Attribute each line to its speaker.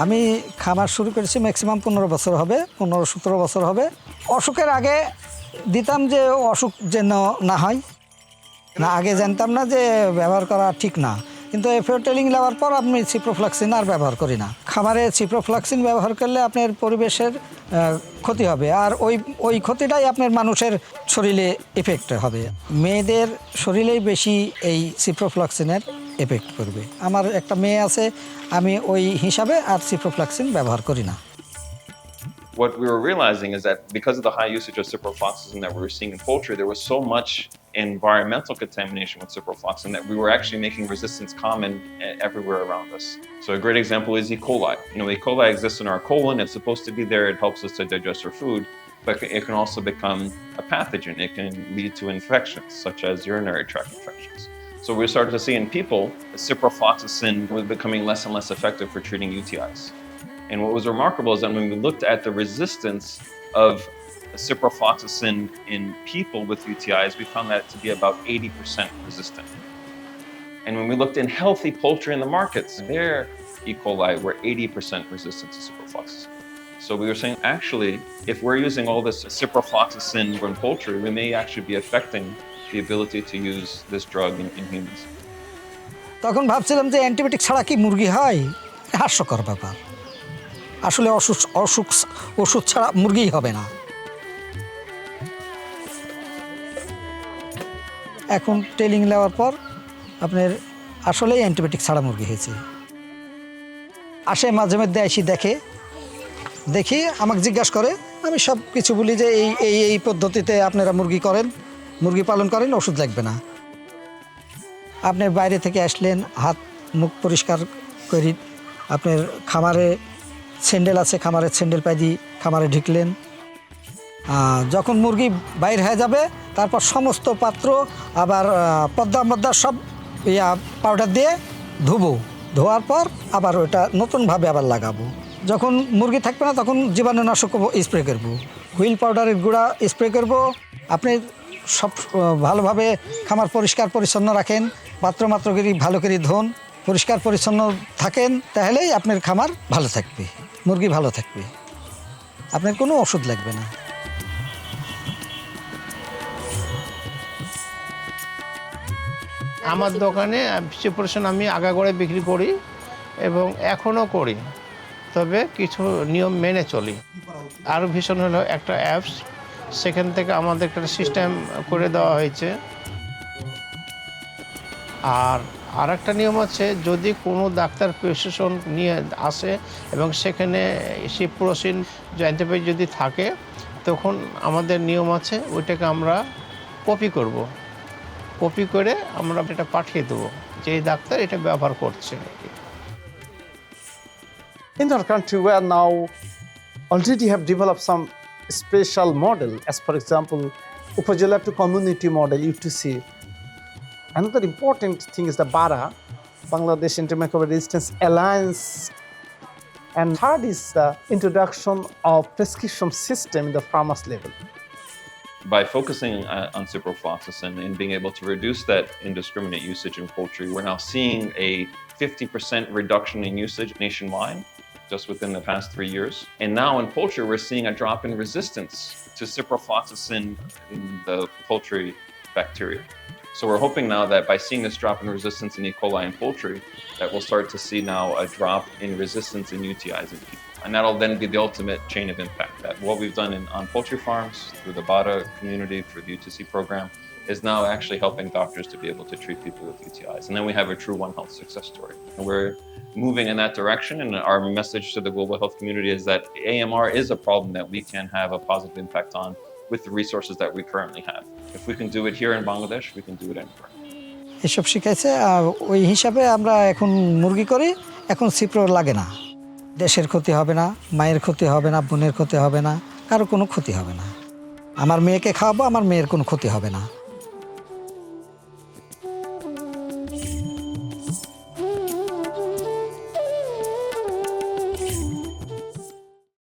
Speaker 1: আমি খামার শুরু করেছি ম্যাক্সিমাম 15 বছর হবে, 15-17 বছর হবে। অসুখের আগে দিতাম যে অসুখ যেন না হয়, না আগে জানতাম না যে ব্যবহার করা ঠিক না, কিন্তু FAO ট্রেনিং নেওয়ার পর আমি সিপ্রোফ্লক্সিন আর ব্যবহার করি না। খামারে সিপ্রোফ্লক্সিন ব্যবহার করলে আপনার পরিবেশের ক্ষতি হবে, আর ওই ক্ষতিটাই আপনার মানুষের শরীরে এফেক্ট হবে। মেয়েদের শরীরেই বেশি এই সিপ্রোফ্লক্সিনের এফেক্ট করবে। আমার একটা মেয়ে আছে, আমি ওই হিসাবে আর সিপ্রোফ্লক্সিন ব্যবহার করি না।
Speaker 2: What we were realizing is that because of the high usage of ciprofloxacin that we were seeing in poultry, there was so much environmental contamination with ciprofloxacin that we were actually making resistance common everywhere around us. So a great example is E. coli. E. coli exists in our colon. It's supposed to be there. It helps us to digest our food, but it can also become a pathogen. It can lead to infections such as urinary tract infections. So we started to see in people, ciprofloxacin was becoming less and less effective for treating UTIs. And what was remarkable is that when we looked at the resistance of ciprofloxacin in people with UTIs, we found that to be about 80% resistant. And when we looked in healthy poultry in the markets, their E. coli were 80% resistant to ciprofloxacin. So we were saying, actually, if we're using all this ciprofloxacin in poultry, we may actually be affecting the ability to use this drug in humans.
Speaker 1: তখন ভাবছিলাম যে antibiotic ছাড়া কি মুরগি হয়? হাস্যকর ব্যাপার। আসলে ওষুধ ছাড়া মুরগিই হবে না। এখন ট্রেনিং নেওয়ার পর আপনার আসলেই অ্যান্টিবায়োটিক ছাড়া মুরগি হয়েছে। আসে মাঝে মধ্যে এসে দেখি আমাকে জিজ্ঞাসা করে, আমি সব কিছু বলি যে এই পদ্ধতিতে আপনারা মুরগি পালন করেন, ওষুধ লাগবে না। আপনি বাইরে থেকে আসলেন, হাত মুখ পরিষ্কার করি, আপনার খামারে স্যান্ডেল আছে, খামারের স্যান্ডেল পাই দিয়ে খামারে ঢুকলেন। যখন মুরগি বাইর হয়ে যাবে তারপর সমস্ত পাত্র আবার পদ্মা সব পাউডার দিয়ে ধোয়ার পর আবার ওটা নতুনভাবে আবার লাগাবো। যখন মুরগি থাকবে না তখন জীবাণুনাশক স্প্রে করবো, হুইল পাউডারের গুঁড়া স্প্রে করবো। আপনি সব ভালোভাবে খামার পরিষ্কার পরিচ্ছন্ন রাখেন, পাত্রমাত্রগিরি ভালো করে ধোন, পরিষ্কার পরিচ্ছন্ন থাকেন, তাহলেই আপনার খামার ভালো থাকবে, মুরগি ভালো থাকবে, আপনার কোনো ওষুধ লাগবে না।
Speaker 3: আমার দোকানে প্রিপারেশন আমি আগাগোড়া বিক্রি করি এবং এখনও করি, তবে কিছু নিয়ম মেনে চলি। আরও ভীষণ হলো একটা অ্যাপস, সেখান থেকে আমাদের একটা সিস্টেম করে দেওয়া হয়েছে। আর একটা নিয়ম আছে, যদি কোনো ডাক্তার প্রেসক্রিপশন নিয়ে আসে এবং সেখানে সিপ্রোসিন যে অ্যান্টিবায়োটিক যদি থাকে, তখন আমাদের নিয়ম আছে, ওইটাকে আমরা কপি করে আমরা এটা পাঠিয়ে দেবো যে এই ডাক্তার এটা ব্যবহার করছে।
Speaker 4: In our country, we are now already have developed some special model, as for example, Upajila to community model, UTC. Another important thing is the BARA, Bangladesh Antimicrobial Response Alliance. And third is the introduction of prescription system in the farmers level.
Speaker 2: By focusing on ciprofloxacin and being able to reduce that indiscriminate usage in poultry, we're now seeing a 50% reduction in usage nationwide just within the past 3 years. And now in poultry, we're seeing a drop in resistance to ciprofloxacin in the poultry bacteria. So we're hoping now that by seeing this drop in resistance in E. coli in poultry, that we'll start to see now a drop in resistance in UTIs in people. And that'll then be the ultimate chain of impact. That what we've done on poultry farms, through the BARA community, through the UTC program, is now actually helping doctors to be able to treat people with UTIs. And then we have a true One Health success story. And we're moving in that direction, and our message to the global health community is that AMR is a problem that we can have a positive impact on with the resources that we currently have. If we can do it here in Bangladesh, we can do it anywhere.
Speaker 1: এসব শিখাইছে, ওই হিসাবে আমরা এখন মুরগি করি, এখন Cipro লাগে না। দেশের ক্ষতি হবে না, মায়ের ক্ষতি হবে না, বোনের ক্ষতি হবে না, কারো কোনো ক্ষতি হবে না। আমার মেয়েকে খাওয়াবো, আমার মেয়ের কোনো ক্ষতি হবে না।